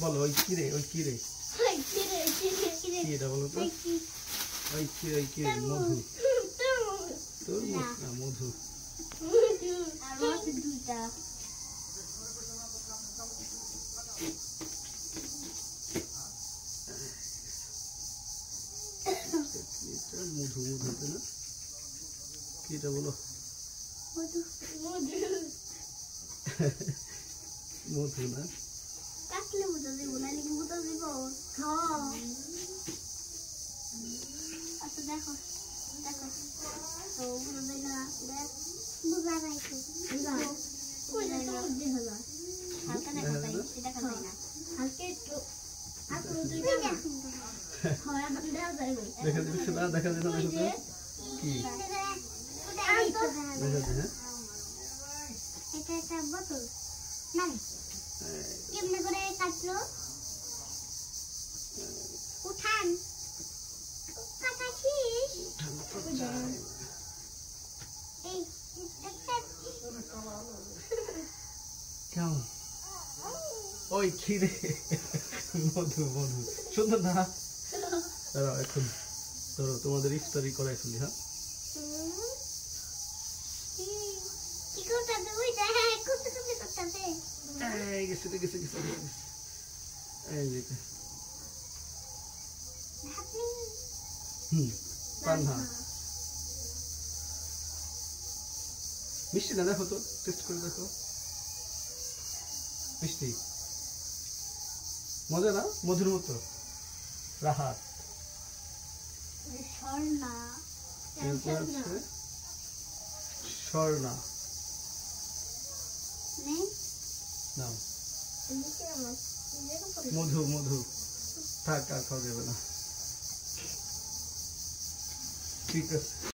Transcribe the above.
বলো ওই কি রে কি এটা বলো তো ওই কি মধু তরমুজ না মধু মধু তাই না কি এটা বলো মধু না কাটলে মধু দিব না লিখে মধু দিব আচ্ছা দেখো তো মধু দেই না দেখ বুঝা নাই তো কই না তো দেখা যায় হালকা দেখা যায় দেখা যায় না হালকা একটু আপু তুই দেখা হয় আপনি দেখা যায় দেখা দিচ্ছে না দেখা যায় না কি দেখা যায় এটা একটা বোতল না কেমনে করে কাটলো উঠান কাটা শেষ এই একটা কেমন ওই খিরে মধু সুন্দর না দাঁড়াও এখন ধরো তোমাদের ইফতারি করাই ফেলি হ্যাঁ কি করতে ওই দেখ করতে গেছে পান্না মিষ্টি না দেখো তো টেস্ট করে দেখো মিষ্টি মজা না মধুর মতো রাহাত স্বর্ণা নাও মধু থাক আর খাওয়া যাবে না ঠিক আছে